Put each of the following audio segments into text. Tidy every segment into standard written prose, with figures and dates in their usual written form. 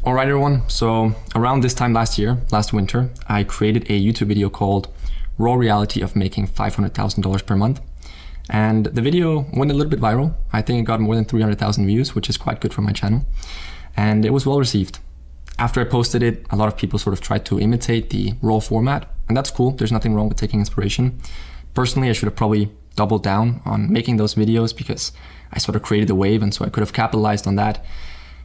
All right, everyone. So around this time last winter, I created a YouTube video called Raw Reality of Making $500,000 per month. And the video went a little bit viral. I think it got more than 300,000 views, which is quite good for my channel. And it was well received. After I posted it, a lot of people sort of tried to imitate the raw format, and that's cool. There's nothing wrong with taking inspiration. Personally, I should have probably doubled down on making those videos because I sort of created the wave, and so I could have capitalized on that.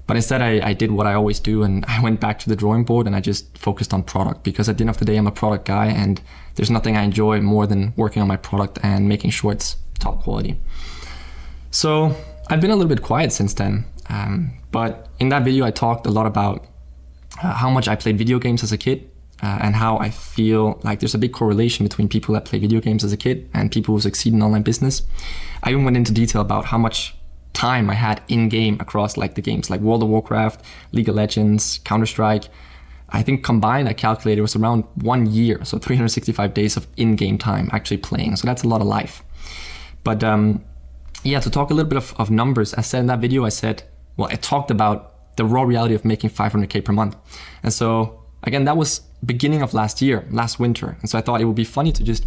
But instead I did what I always do, and I went back to the drawing board and I just focused on product, because at the end of the day, I'm a product guy and there's nothing I enjoy more than working on my product and making sure it's top quality. So I've been a little bit quiet since then, but in that video I talked a lot about how much I played video games as a kid and how I feel like there's a big correlation between people that play video games as a kid and people who succeed in online business. I even went into detail about how much time I had in-game across like the games like World of Warcraft, League of Legends, Counter-Strike. I think combined I calculated it was around 1 year, so 365 days of in-game time actually playing. So that's a lot of life. But yeah, to talk a little bit of numbers, I said in that video, I talked about the raw reality of making 500K per month. And so again, that was beginning of last winter. And so I thought it would be funny to just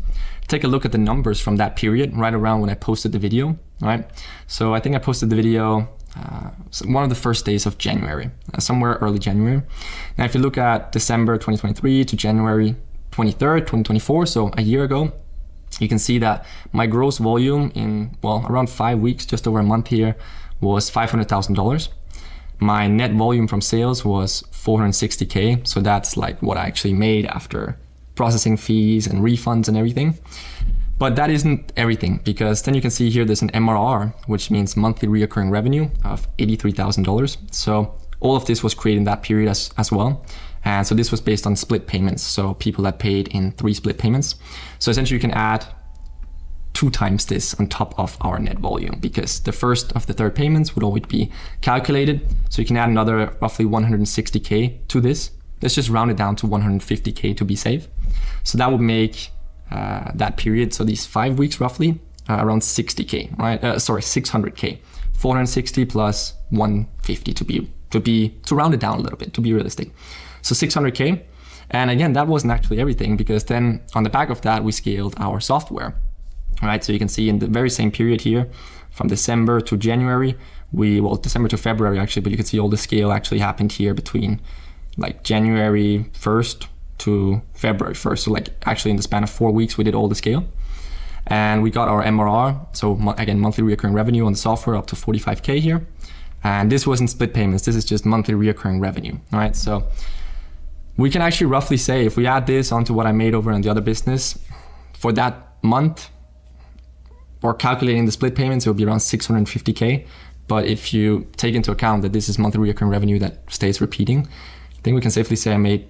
take a look at the numbers from that period right around when I posted the video, right? So I think I posted the video one of the first days of January, somewhere early January. Now, if you look at December 2023 to January 23rd, 2024, so a year ago, you can see that my gross volume in, well, around 5 weeks, just over a month here, was $500,000. My net volume from sales was 460K. So that's like what I actually made after processing fees and refunds and everything. But that isn't everything, because then you can see here there's an MRR, which means monthly recurring revenue of $83,000. So all of this was created in that period as well. And so this was based on split payments. So people that paid in 3 split payments. So essentially you can add 2 times this on top of our net volume, because the first of the 3rd payments would always be calculated. So you can add another roughly 160K to this. Let's just round it down to 150K to be safe. So that would make that period, so these 5 weeks roughly, around 60K, right? Sorry, 600K. 460 plus 150 to round it down a little bit, to be realistic. So 600K. And again, that wasn't actually everything, because then on the back of that, we scaled our software. All right, so you can see in the very same period here, from December to January, December to February actually, but you can see all the scale actually happened here between like January 1st to February 1st. So like actually in the span of 4 weeks, we did all the scale. And we got our MRR, so again, monthly recurring revenue on the software up to 45K here. And this wasn't split payments, this is just monthly recurring revenue, all right? So we can actually roughly say, if we add this onto what I made over in the other business, for that month, or calculating the split payments, it would be around 650K. But if you take into account that this is monthly recurring revenue that stays repeating, I think we can safely say I made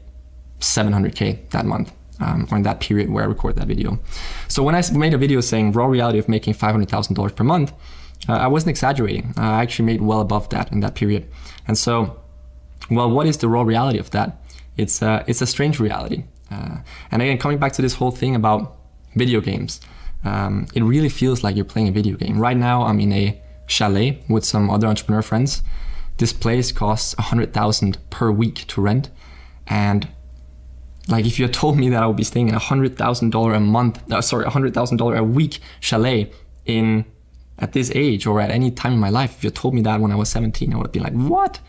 700K that month, or in that period where I recorded that video. So when I made a video saying raw reality of making $500,000 per month, I wasn't exaggerating. I actually made well above that in that period. And so, well, what is the raw reality of that? It's a strange reality. And again, coming back to this whole thing about video games, it really feels like you're playing a video game. Right now, I'm in a chalet with some other entrepreneur friends. This place costs $100,000 per week to rent. And like, if you had told me that I would be staying in $100,000 a month, $100,000 a week chalet at this age or at any time in my life, if you told me that when I was 17, I would have been like, what?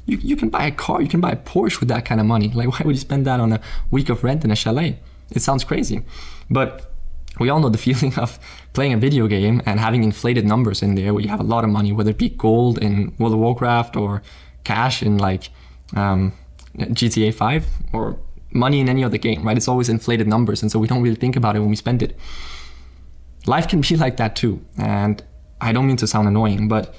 You can buy a car, you can buy a Porsche with that kind of money. Like, why would you spend that on a week of rent in a chalet? It sounds crazy. But we all know the feeling of playing a video game and having inflated numbers in there where you have a lot of money, whether it be gold in World of Warcraft or cash in like GTA 5 or money in any other game, right? It's always inflated numbers, and so we don't really think about it when we spend it. Life can be like that too, and I don't mean to sound annoying, but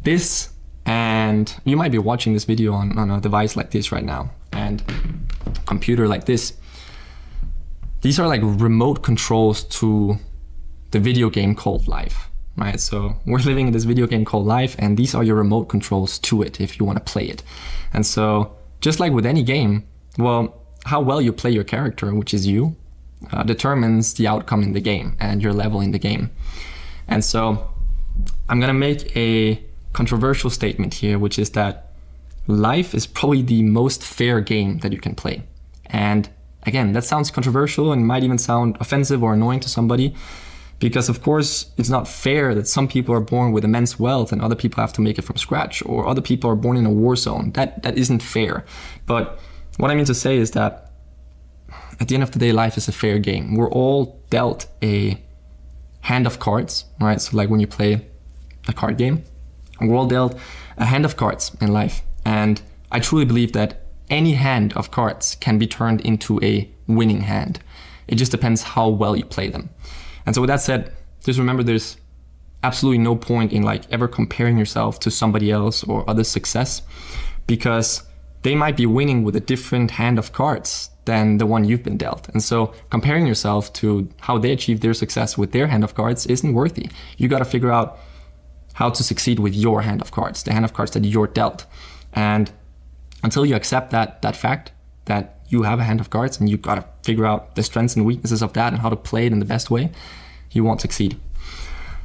this, and you might be watching this video on a device like this right now, and a computer like this. These are like remote controls to the video game called life, right? So we're living in this video game called life, and these are your remote controls to it if you want to play it. And so just like with any game, well, how well you play your character, which is you, determines the outcome in the game and your level in the game. And so I'm gonna make a controversial statement here, which is that life is probably the most fair game that you can play. And again, that sounds controversial and might even sound offensive or annoying to somebody, because of course it's not fair that some people are born with immense wealth and other people have to make it from scratch, or other people are born in a war zone. That isn't fair. But what I mean to say is that at the end of the day, life is a fair game. We're all dealt a hand of cards, right? So like when you play a card game, we're all dealt a hand of cards in life. And I truly believe that any hand of cards can be turned into a winning hand. It just depends how well you play them. And so with that said, just remember there's absolutely no point in like ever comparing yourself to somebody else or other success, because they might be winning with a different hand of cards than the one you've been dealt. And so comparing yourself to how they achieve their success with their hand of cards isn't worthy. You got to figure out how to succeed with your hand of cards, the hand of cards that you're dealt. And until you accept that fact that you have a hand of cards and you've got to figure out the strengths and weaknesses of that and how to play it in the best way, you won't succeed.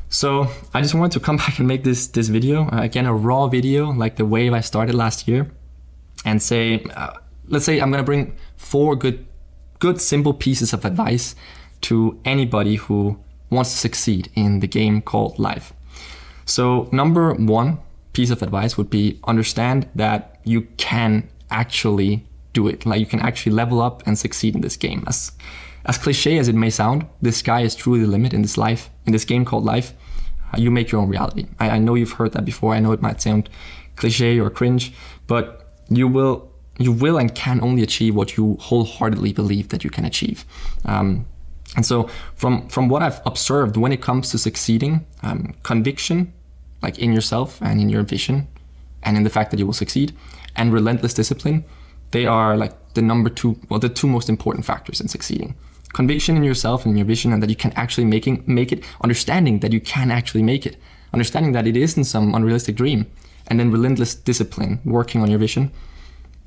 So I just wanted to come back and make this video, again, a raw video, like the wave I started last year, and say, let's say I'm going to bring 4 good simple pieces of advice to anybody who wants to succeed in the game called life. So number 1 piece of advice would be understand that you can actually do it. Like you can actually level up and succeed in this game. As cliche as it may sound, the sky is truly the limit in this life, in this game called life. You make your own reality. I know you've heard that before. I know it might sound cliche or cringe, but you will and can only achieve what you wholeheartedly believe that you can achieve. And so from what I've observed when it comes to succeeding, conviction, like in yourself and in your vision and in the fact that you will succeed, and relentless discipline, they are like the two most important factors in succeeding. Conviction in yourself and in your vision, and that you can actually make it, understanding that you can actually make it, understanding that it isn't some unrealistic dream, and then relentless discipline, working on your vision.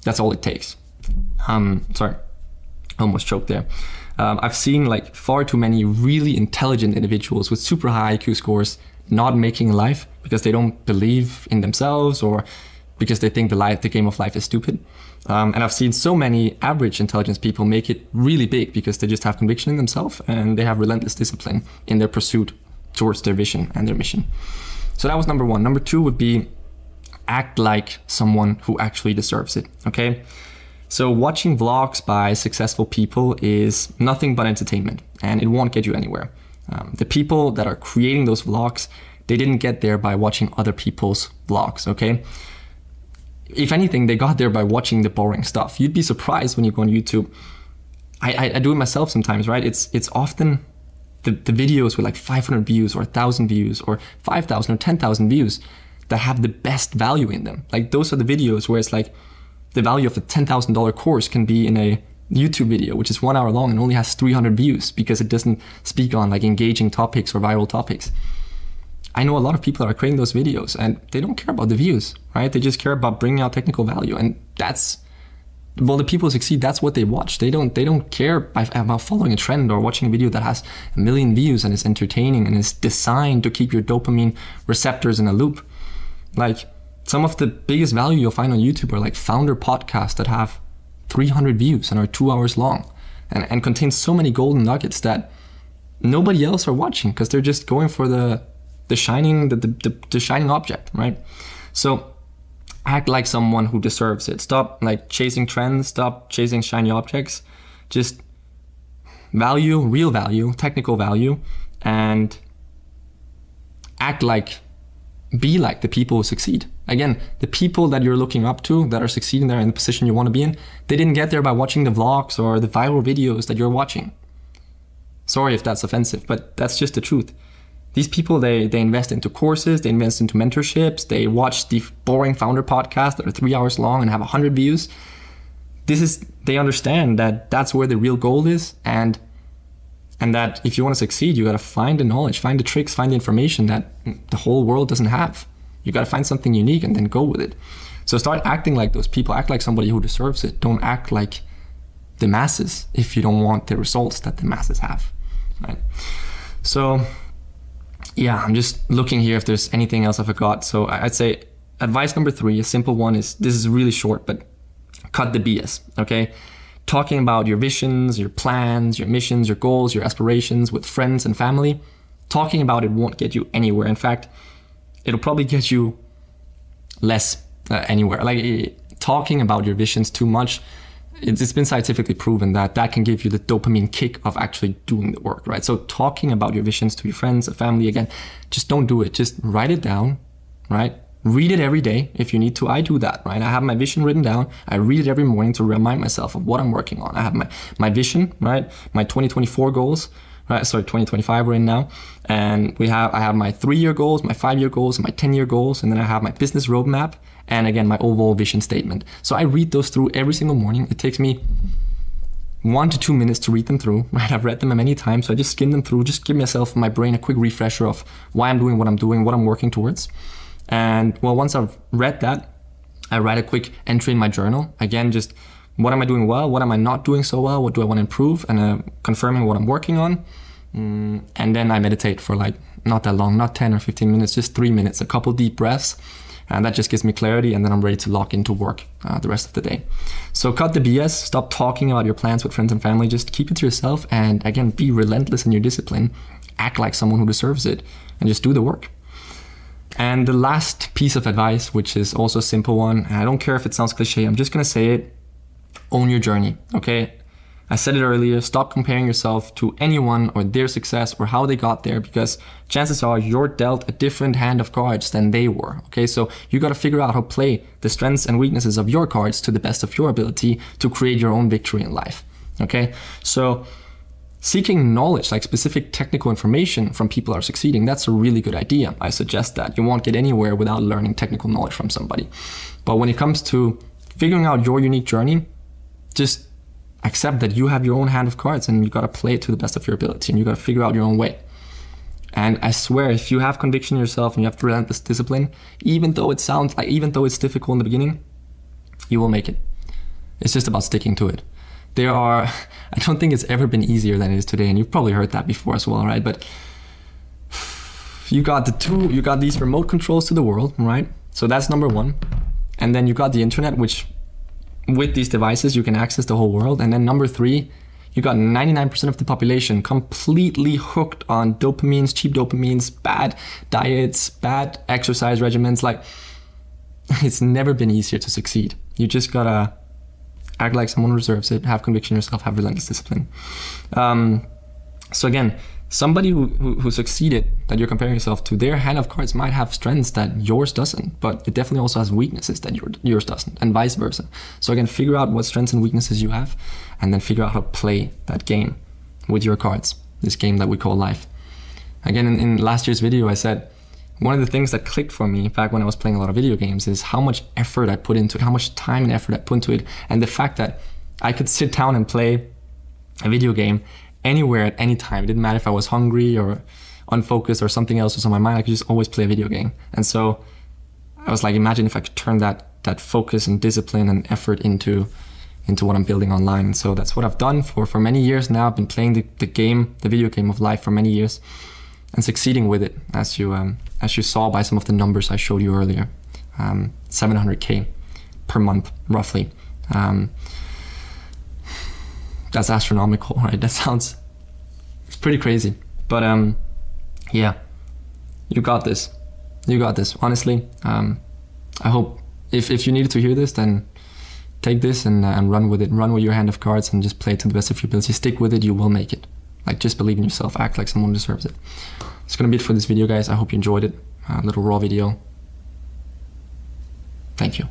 That's all it takes. Sorry, almost choked there. I've seen like far too many really intelligent individuals with super high IQ scores not making life because they don't believe in themselves, or because they think the game of life is stupid. And I've seen so many average intelligence people make it really big because they just have conviction in themselves and they have relentless discipline in their pursuit towards their vision and their mission. So that was number 1. Number 2 would be act like someone who actually deserves it, okay? So watching vlogs by successful people is nothing but entertainment, and it won't get you anywhere. The people that are creating those vlogs, they didn't get there by watching other people's vlogs, okay? If anything, they got there by watching the boring stuff. You'd be surprised when you go on YouTube. I do it myself sometimes, right? It's often the videos with like 500 views or 1,000 views or 5,000 or 10,000 views that have the best value in them. Like those are the videos where it's like the value of a $10,000 course can be in a YouTube video, which is 1 hour long and only has 300 views because it doesn't speak on like engaging topics or viral topics. I know a lot of people that are creating those videos and they don't care about the views, right? They just care about bringing out technical value, and that's, well, the people who succeed, that's what they watch. They don't care about following a trend or watching a video that has 1 million views and is entertaining and is designed to keep your dopamine receptors in a loop. Like some of the biggest value you'll find on YouTube are like founder podcasts that have 300 views and are 2 hours long and contain so many golden nuggets that nobody else are watching because they're just going for the shining object, right? So act like someone who deserves it. Stop like chasing trends, stop chasing shiny objects. Just value, real value, technical value, and be like the people who succeed. Again, the people that you're looking up to that are succeeding there in the position you want to be in, they didn't get there by watching the vlogs or the viral videos that you're watching. Sorry if that's offensive, but that's just the truth. These people, they invest into courses, they invest into mentorships, they watch the boring founder podcasts that are 3 hours long and have 100 views. They understand that that's where the real gold is, and that if you want to succeed, you got to find the knowledge, find the tricks, find the information that the whole world doesn't have. You got to find something unique and then go with it. So start acting like those people, act like somebody who deserves it. Don't act like the masses if you don't want the results that the masses have, right? So yeah, I'm just looking here if there's anything else I forgot. So I'd say advice number 3, a simple one, is this is really short, but cut the BS, okay? Talking about your visions, your plans, your missions, your goals, your aspirations with friends and family, talking about it won't get you anywhere. In fact, it'll probably get you less anywhere. Like talking about your visions too much, it's been scientifically proven that that can give you the dopamine kick of actually doing the work, right? So talking about your visions to your friends, family, again, just don't do it. Just write it down, right? Read it every day if you need to. I do that, right? I have my vision written down. I read it every morning to remind myself of what I'm working on. I have my vision, right? My 2024 goals, right? Sorry, 2025 we're in now. And I have my 3-year goals, my 5-year goals, and my 10-year goals. And then I have my business roadmap. And again, my overall vision statement. So I read those through every single morning. It takes me 1 to 2 minutes to read them through, right? I've read them many times. So I just skim them through, just give myself, my brain, a quick refresher of why I'm doing, what I'm working towards. And well, once I've read that, I write a quick entry in my journal. Again, just what am I doing well? What am I not doing so well? What do I want to improve? And confirming what I'm working on. And then I meditate for like, not that long, not 10 or 15 minutes, just 3 minutes, a couple deep breaths. And that just gives me clarity, and then I'm ready to lock into work the rest of the day. So cut the BS, stop talking about your plans with friends and family, just keep it to yourself, and again, be relentless in your discipline, act like someone who deserves it, and just do the work. And the last piece of advice, which is also a simple one, and I don't care if it sounds cliche, I'm just gonna say it, own your journey, okay? I said it earlier, stop comparing yourself to anyone or their success or how they got there, because chances are you're dealt a different hand of cards than they were, okay? So you gotta figure out how to play the strengths and weaknesses of your cards to the best of your ability to create your own victory in life, okay? So seeking knowledge, like specific technical information from people who are succeeding, that's a really good idea. I suggest that. You won't get anywhere without learning technical knowledge from somebody. But when it comes to figuring out your unique journey, just accept that you have your own hand of cards and you got to play it to the best of your ability, and you got to figure out your own way. And I swear, if you have conviction in yourself and you have relentless discipline, even though it's difficult in the beginning, you will make it. It's just about sticking to it. I don't think it's ever been easier than it is today, and you've probably heard that before as well, right? But you got these remote controls to the world, right? So that's number 1. And then you got the internet, which with these devices, you can access the whole world. And then number 3, you got 99% of the population completely hooked on dopamines, cheap dopamines, bad diets, bad exercise regimens. Like, it's never been easier to succeed. You just gotta act like someone who deserves it, have conviction in yourself, have relentless discipline. So again, somebody who succeeded that you're comparing yourself to, their hand of cards might have strengths that yours doesn't, but it definitely also has weaknesses that yours doesn't, and vice versa. So again, figure out what strengths and weaknesses you have, and then figure out how to play that game with your cards, this game that we call life. Again, in last year's video, I said, one of the things that clicked for me back when I was playing a lot of video games is how much effort I put into it, how much time and effort I put into it, and the fact that I could sit down and play a video game anywhere at any time. It didn't matter if I was hungry or unfocused or something else was on my mind. I could just always play a video game. And so I was like, imagine if I could turn that focus and discipline and effort into what I'm building online. And so that's what I've done for many years now. I've been playing the video game of life for many years and succeeding with it, as you saw by some of the numbers I showed you earlier. 700K per month, roughly. That's astronomical, right? It's pretty crazy. But yeah, you got this. You got this. Honestly, I hope if you needed to hear this, then take this and run with it. Run with your hand of cards and just play it to the best of your ability. Stick with it, you will make it. Like, just believe in yourself. Act like someone deserves it. It's gonna be it for this video, guys. I hope you enjoyed it. A little raw video. Thank you.